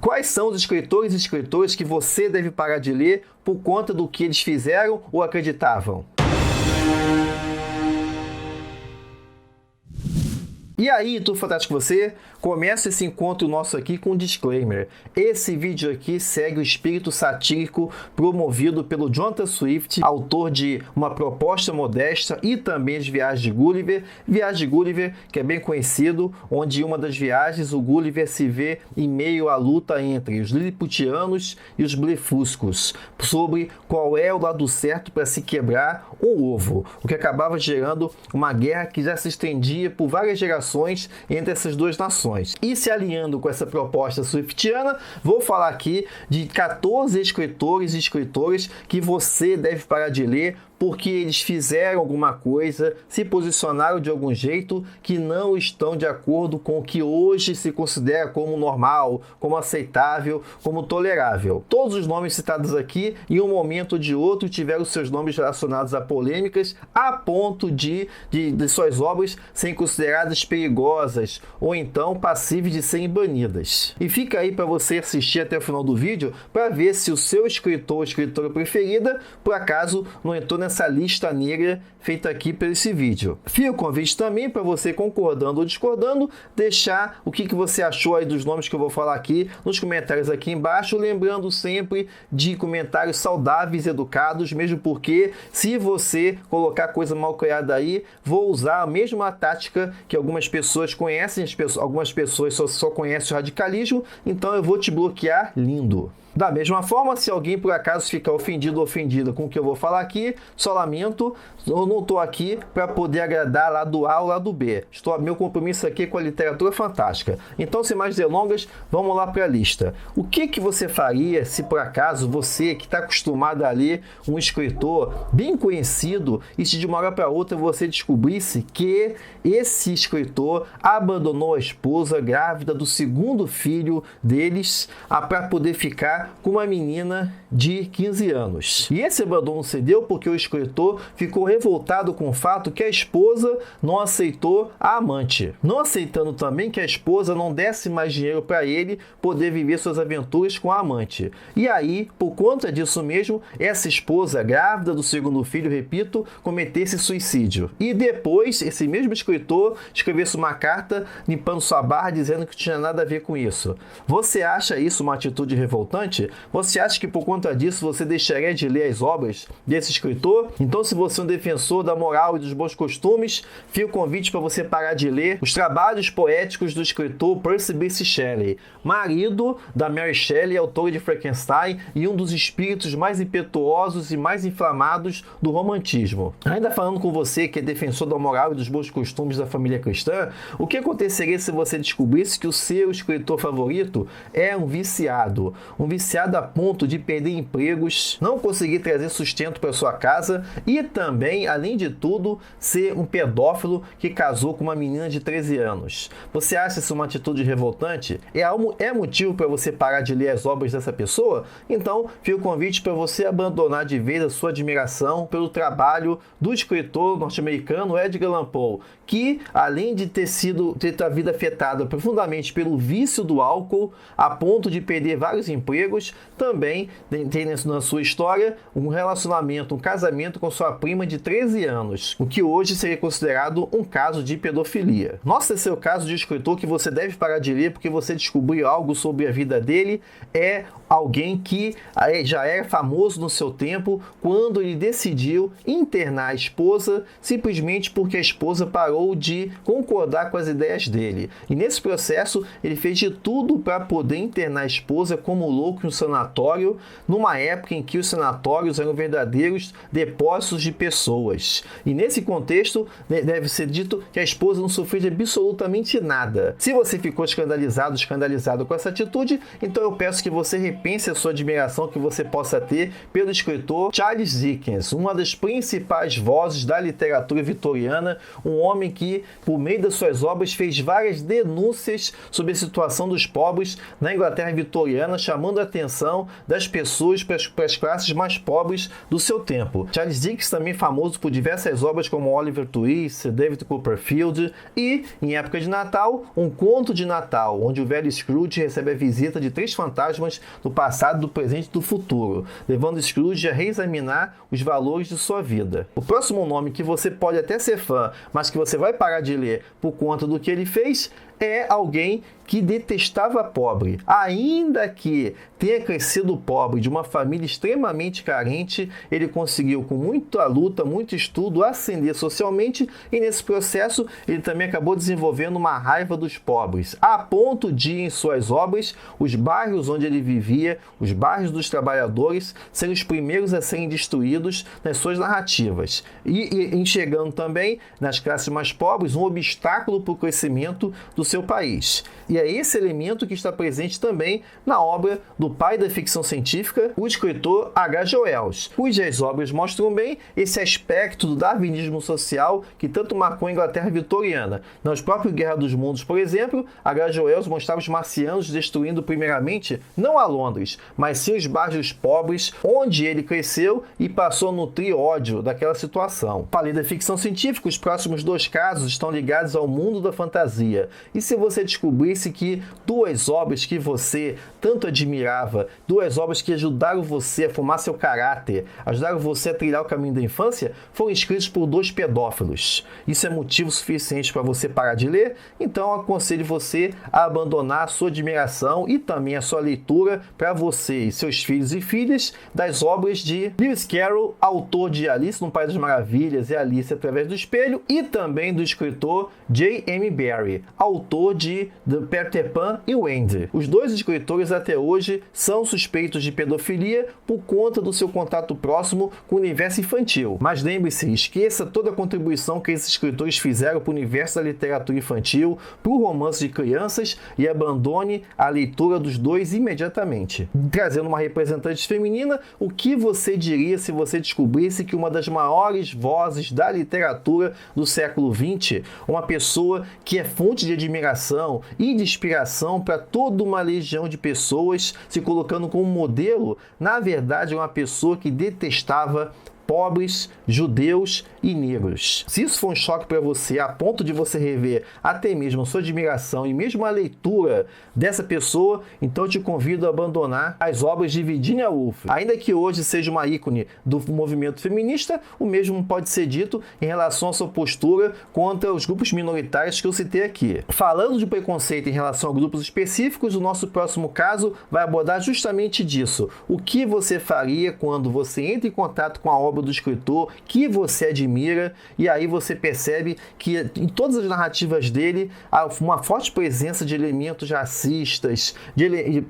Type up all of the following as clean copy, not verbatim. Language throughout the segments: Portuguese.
Quais são os escritores e escritoras que você deve parar de ler por conta do que eles fizeram ou acreditavam? E aí, tudo fantástico com você? Começa esse encontro nosso aqui com um disclaimer. Esse vídeo aqui segue o espírito satírico promovido pelo Jonathan Swift, autor de Uma Proposta Modesta e também as Viagens de Gulliver. Viagem de Gulliver, que é bem conhecido, onde em uma das viagens o Gulliver se vê em meio à luta entre os liliputianos e os blefuscos, sobre qual é o lado certo para se quebrar o ovo, o que acabava gerando uma guerra que já se estendia por várias gerações entre essas duas nações. E se alinhando com essa proposta swiftiana, vou falar aqui de 14 escritores e escritoras que você deve parar de ler porque eles fizeram alguma coisa, se posicionaram de algum jeito que não estão de acordo com o que hoje se considera como normal, como aceitável, como tolerável. Todos os nomes citados aqui, em um momento ou de outro, tiveram seus nomes relacionados a polêmicas, a ponto de suas obras serem consideradas perigosas ou então passíveis de serem banidas. E fica aí para você assistir até o final do vídeo para ver se o seu escritor ou escritora preferida, por acaso, não entrou nessa lista negra feita aqui por esse vídeo. Fica o convite também para você, concordando ou discordando, deixar o que você achou aí dos nomes que eu vou falar aqui nos comentários aqui embaixo, lembrando sempre de comentários saudáveis e educados, mesmo porque se você colocar coisa mal criada aí, vou usar a mesma tática que algumas pessoas conhecem, algumas pessoas só conhecem o radicalismo, então eu vou te bloquear lindo. Da mesma forma, se alguém por acaso ficar ofendido ou ofendida com o que eu vou falar aqui, só lamento, eu não estou aqui para poder agradar lado A ou lado B. Meu compromisso aqui é com a literatura fantástica. Então, sem mais delongas, vamos lá para a lista. O que você faria se por acaso você, que está acostumado a ler um escritor bem conhecido, e se de uma hora para outra você descobrisse que esse escritor abandonou a esposa grávida do segundo filho deles para poder ficar com uma menina de 15 anos. E esse abandono se deu porque o escritor ficou revoltado com o fato que a esposa não aceitou a amante. Não aceitando também que a esposa não desse mais dinheiro para ele poder viver suas aventuras com a amante. E aí, por conta disso mesmo, essa esposa grávida do segundo filho, repito, cometesse suicídio. E depois, esse mesmo escritor escrevesse uma carta limpando sua barra dizendo que não tinha nada a ver com isso. Você acha isso uma atitude revoltante? Você acha que por conta disso você deixaria de ler as obras desse escritor? Então, se você é um defensor da moral e dos bons costumes, fica o convite para você parar de ler os trabalhos poéticos do escritor Percy Bysshe Shelley, marido da Mary Shelley, autora de Frankenstein e um dos espíritos mais impetuosos e mais inflamados do romantismo. Ainda falando com você que é defensor da moral e dos bons costumes da família cristã, o que aconteceria se você descobrisse que o seu escritor favorito é um viciado a ponto de perder empregos, não conseguir trazer sustento para sua casa e também, além de tudo, ser um pedófilo que casou com uma menina de 13 anos. Você acha isso uma atitude revoltante? É motivo para você parar de ler as obras dessa pessoa? Então, fica o convite para você abandonar de vez a sua admiração pelo trabalho do escritor norte-americano Edgar Allan Poe, que, além de ter a vida afetada profundamente pelo vício do álcool, a ponto de perder vários empregos, também tem na sua história um relacionamento, um casamento com sua prima de 13 anos, o que hoje seria considerado um caso de pedofilia. Nosso terceiro caso de escritor que você deve parar de ler porque você descobriu algo sobre a vida dele é alguém que já era famoso no seu tempo quando ele decidiu internar a esposa simplesmente porque a esposa parou de concordar com as ideias dele. E nesse processo ele fez de tudo para poder internar a esposa como louco em um sanatório, numa época em que os sanatórios eram verdadeiros depósitos de pessoas. E nesse contexto deve ser dito que a esposa não sofreu de absolutamente nada. Se você ficou escandalizado com essa atitude, então eu peço que você repense a sua admiração que você possa ter pelo escritor Charles Dickens, uma das principais vozes da literatura vitoriana, um homem que, por meio das suas obras, fez várias denúncias sobre a situação dos pobres na Inglaterra vitoriana, chamando a atenção das pessoas para as classes mais pobres do seu tempo. Charles Dickens também é famoso por diversas obras como Oliver Twist, David Copperfield e, em época de Natal, Um Conto de Natal, onde o velho Scrooge recebe a visita de 3 fantasmas do passado, do presente e do futuro, levando Scrooge a reexaminar os valores de sua vida. O próximo nome que você pode até ser fã, mas que você vai parar de ler por conta do que ele fez, é alguém que detestava pobre. Ainda que tenha crescido pobre de uma família extremamente carente, ele conseguiu, com muita luta, muito estudo, ascender socialmente, e nesse processo ele também acabou desenvolvendo uma raiva dos pobres, a ponto de, em suas obras, os bairros onde ele vivia, os bairros dos trabalhadores, serem os primeiros a serem destruídos nas suas narrativas, e enxergando também nas classes mais pobres um obstáculo para o crescimento do seu país. E é esse elemento que está presente também na obra do pai da ficção científica, o escritor H.G. Wells, cujas obras mostram bem esse aspecto do darwinismo social que tanto marcou a Inglaterra vitoriana. Nos próprios Guerra dos Mundos, por exemplo, H.G. Wells mostrava os marcianos destruindo primeiramente não a Londres, mas sim os bairros pobres onde ele cresceu e passou a nutrir ódio daquela situação. Falei da ficção científica, os próximos 2 casos estão ligados ao mundo da fantasia. E se você descobrisse que 2 obras que você tanto admirava, 2 obras que ajudaram você a formar seu caráter, ajudaram você a trilhar o caminho da infância, foram escritas por 2 pedófilos. Isso é motivo suficiente para você parar de ler? Então eu aconselho você a abandonar a sua admiração e também a sua leitura para você e seus filhos e filhas das obras de Lewis Carroll, autor de Alice no País das Maravilhas e Alice através do Espelho, e também do escritor J.M. Barrie, autor de The Peter Pan e Wendy. Os 2 escritores até hoje são suspeitos de pedofilia por conta do seu contato próximo com o universo infantil. Mas lembre-se, esqueça toda a contribuição que esses escritores fizeram para o universo da literatura infantil, para o romance de crianças, e abandone a leitura dos 2 imediatamente. Trazendo uma representante feminina, o que você diria se você descobrisse que uma das maiores vozes da literatura do século XX, uma pessoa que é fonte de admiração e de inspiração para toda uma legião de pessoas, se colocando como modelo, na verdade é uma pessoa que detestava pobres, judeus e negros. Se isso for um choque para você, a ponto de você rever até mesmo a sua admiração e mesmo a leitura dessa pessoa, então eu te convido a abandonar as obras de Virginia Woolf. Ainda que hoje seja uma ícone do movimento feminista, o mesmo pode ser dito em relação à sua postura contra os grupos minoritários que eu citei aqui. Falando de preconceito em relação a grupos específicos, o nosso próximo caso vai abordar justamente disso. O que você faria quando você entra em contato com a obra do escritor que você admira, e aí você percebe que em todas as narrativas dele há uma forte presença de elementos racistas,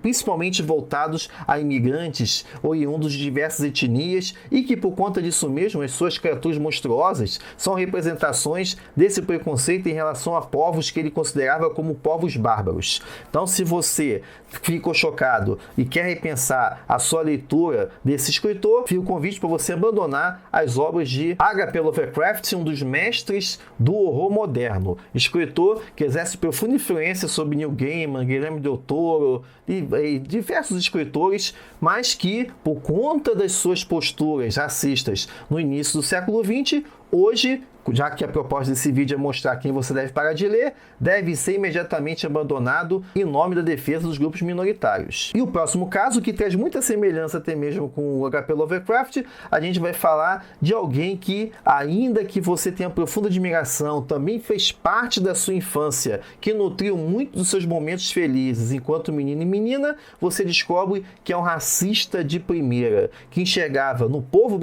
principalmente voltados a imigrantes oriundos de diversas etnias, e que por conta disso mesmo as suas criaturas monstruosas são representações desse preconceito em relação a povos que ele considerava como povos bárbaros. Então, se você ficou chocado e quer repensar a sua leitura desse escritor, fica o convite para você abandonar as obras de H.P. Lovecraft, um dos mestres do horror moderno, escritor que exerce profunda influência sobre Neil Gaiman, Guilherme Del Toro e diversos escritores, mas que, por conta das suas posturas racistas no início do século XX, hoje, já que a proposta desse vídeo é mostrar quem você deve parar de ler, deve ser imediatamente abandonado em nome da defesa dos grupos minoritários. E o próximo caso, que traz muita semelhança até mesmo com o H.P. Lovecraft, a gente vai falar de alguém que, ainda que você tenha profunda admiração, também fez parte da sua infância, que nutriu muito dos seus momentos felizes enquanto menino e menina, você descobre que é um racista de primeira, que enxergava no povo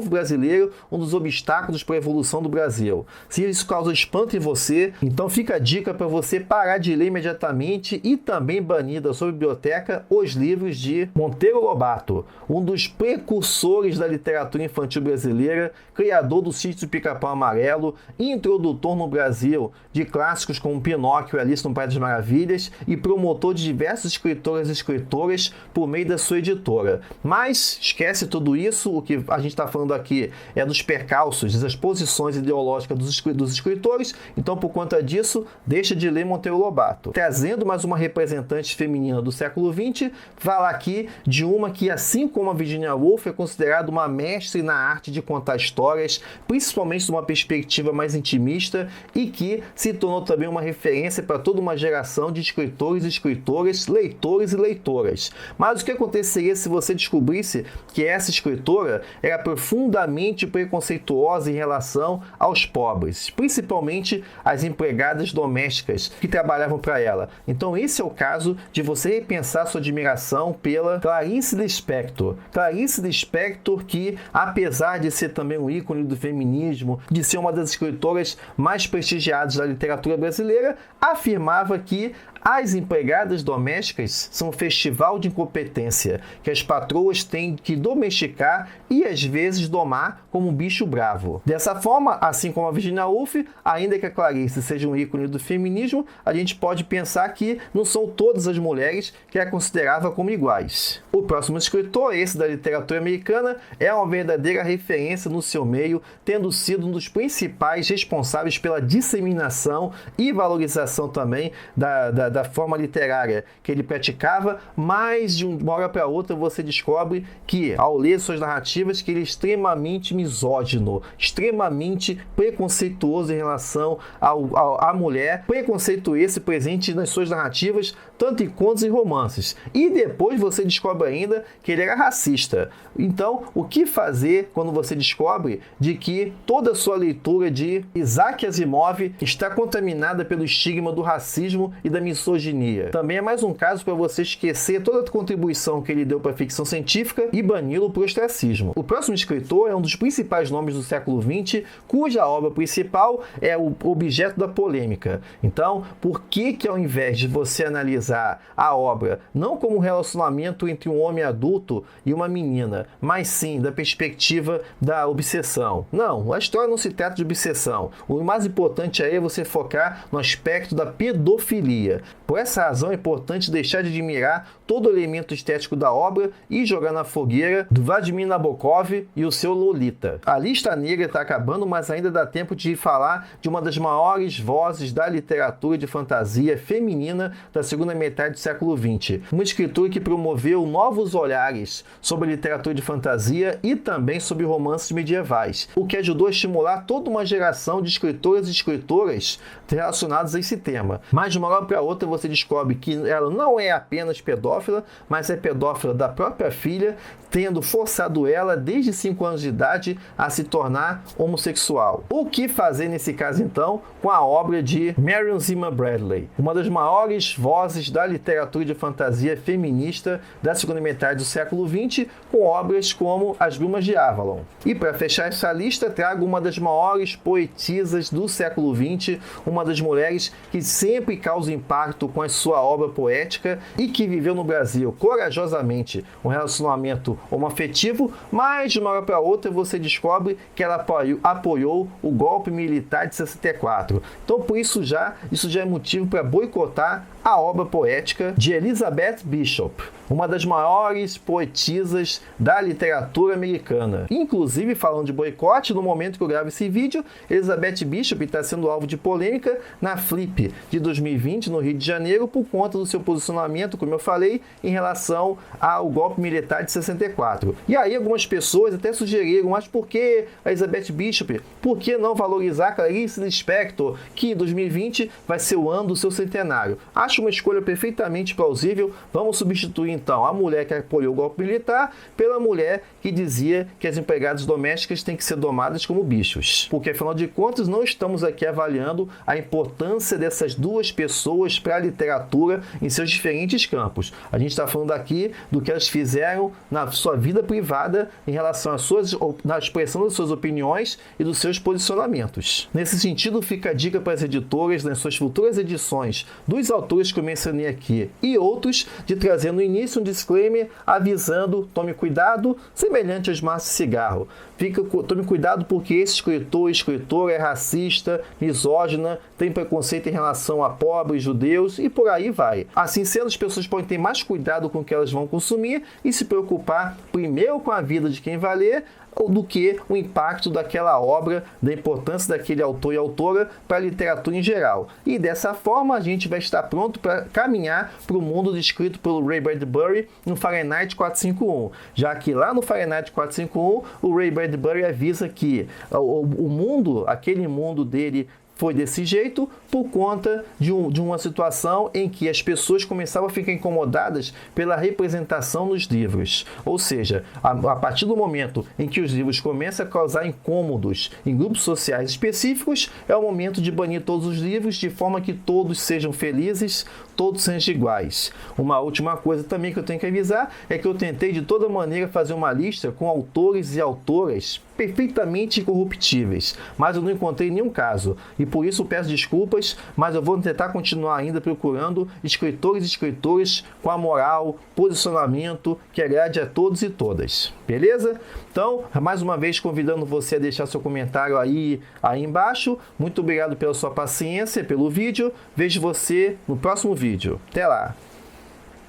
brasileiro um dos obstáculos para a evolução do Brasil. Se isso causa espanto em você, então fica a dica para você parar de ler imediatamente e também banir da sua biblioteca os livros de Monteiro Lobato, um dos precursores da literatura infantil brasileira, criador do Sítio do Pica-Pau Amarelo, introdutor no Brasil de clássicos como Pinóquio e Alice no País das Maravilhas e promotor de diversos escritores e escritoras por meio da sua editora. Mas esquece tudo isso, o que a gente está falando aqui é dos percalços, das posições posições ideológicas dos escritores, então por conta disso, deixa de ler Monteiro Lobato. Trazendo mais uma representante feminina do século XX, falar aqui de uma que, assim como a Virginia Woolf, é considerada uma mestre na arte de contar histórias, principalmente de uma perspectiva mais intimista, e que se tornou também uma referência para toda uma geração de escritores e escritoras, leitores e leitoras. Mas o que aconteceria se você descobrisse que essa escritora era profundamente preconceituosa em relação aos pobres, principalmente as empregadas domésticas que trabalhavam para ela? Então esse é o caso de você repensar sua admiração pela Clarice Lispector. Clarice Lispector, que apesar de ser também um ícone do feminismo, de ser uma das escritoras mais prestigiadas da literatura brasileira, afirmava que as empregadas domésticas são um festival de incompetência que as patroas têm que domesticar e às vezes domar como um bicho bravo. Dessa forma, assim como a Virginia Woolf, ainda que a Clarice seja um ícone do feminismo, a gente pode pensar que não são todas as mulheres que a considerava como iguais. O próximo escritor, esse da literatura americana, é uma verdadeira referência no seu meio, tendo sido um dos principais responsáveis pela disseminação e valorização também da forma literária que ele praticava, mas de uma hora para outra você descobre que, ao ler suas narrativas, que ele é extremamente misógino, extremamente preconceituoso em relação à mulher, preconceito esse presente nas suas narrativas, tanto em contos e romances. E depois você descobre ainda que ele era racista. Então, o que fazer quando você descobre de que toda a sua leitura de Isaac Asimov está contaminada pelo estigma do racismo e da misoginia? Também é mais um caso para você esquecer toda a contribuição que ele deu para a ficção científica e bani-lo para o ostracismo. O próximo escritor é um dos principais nomes do século XX, cuja obra principal é o objeto da polêmica. Então, por que ao invés de você analisar a obra não como um relacionamento entre um homem adulto e uma menina, mas sim da perspectiva da obsessão? Não, a história não se trata de obsessão. O mais importante aí é você focar no aspecto da pedofilia. Por essa razão é importante deixar de admirar todo o elemento estético da obra e jogar na fogueira do Vladimir Nabokov e o seu Lolita. A lista negra está acabando, mas ainda dá tempo de falar de uma das maiores vozes da literatura de fantasia feminina da segunda metade do século XX. Uma escritora que promoveu novos olhares sobre a literatura de fantasia e também sobre romances medievais, o que ajudou a estimular toda uma geração de escritores e escritoras relacionados a esse tema. Mas de uma hora para outra você descobre que ela não é apenas pedófila, mas é pedófila da própria filha, tendo forçado ela desde 5 anos de idade a se tornar homossexual. O que fazer nesse caso então com a obra de Marion Zimmer Bradley, uma das maiores vozes da literatura de fantasia feminista da segunda metade do século XX, com obras como As Brumas de Avalon? E para fechar essa lista, trago uma das maiores poetisas do século XX, uma das mulheres que sempre causa impacto com a sua obra poética e que viveu no Brasil corajosamente um relacionamento homoafetivo, mas de uma hora para outra você descobre que ela apoiou o golpe militar de 64. Então por isso já é motivo para boicotar a obra poética de Elizabeth Bishop, uma das maiores poetisas da literatura americana. Inclusive, falando de boicote, no momento que eu gravo esse vídeo, Elizabeth Bishop está sendo alvo de polêmica na Flip de 2020, no Rio de Janeiro, por conta do seu posicionamento, como eu falei, em relação ao golpe militar de 64. E aí algumas pessoas até sugeriram, mas por que a Elizabeth Bishop? Por que não valorizar Clarice Lispector, que em 2020 vai ser o ano do seu centenário? Acho uma escolha perfeitamente plausível. Vamos substituir então a mulher que apoiou o golpe militar pela mulher que dizia que as empregadas domésticas têm que ser domadas como bichos. Porque afinal de contas não estamos aqui avaliando a importância dessas duas pessoas para a literatura em seus diferentes campos. A gente está falando aqui do que elas fizeram na sua vida privada em relação na expressão das suas opiniões e dos seus posicionamentos. Nesse sentido, fica a dica para as editoras nas suas futuras edições dos autores que eu mencionei aqui e outros, de trazer no início um disclaimer avisando: tome cuidado, semelhante aos maços de cigarro. Tome cuidado porque esse escritor é racista, misógina, tem preconceito em relação a pobres, judeus e por aí vai. Assim sendo, as pessoas podem ter mais cuidado com o que elas vão consumir e se preocupar primeiro com a vida de quem vai ler, do que o impacto daquela obra, da importância daquele autor e autora para a literatura em geral. E dessa forma a gente vai estar pronto para caminhar para o mundo descrito pelo Ray Bradbury no Fahrenheit 451, já que lá no Fahrenheit 451 o Ray Bradbury avisa que o mundo, aquele mundo dele, foi desse jeito por conta de uma situação em que as pessoas começavam a ficar incomodadas pela representação nos livros. Ou seja, a partir do momento em que os livros começam a causar incômodos em grupos sociais específicos, é o momento de banir todos os livros de forma que todos sejam felizes, todos sejam iguais. Uma última coisa também que eu tenho que avisar é que eu tentei de toda maneira fazer uma lista com autores e autoras perfeitamente incorruptíveis, mas eu não encontrei nenhum caso. E por isso peço desculpas, mas eu vou tentar continuar ainda procurando escritores e escritoras com a moral, posicionamento que agrade a todos e todas. Beleza? Então, mais uma vez convidando você a deixar seu comentário aí embaixo. Muito obrigado pela sua paciência, pelo vídeo. Vejo você no próximo vídeo. Até lá!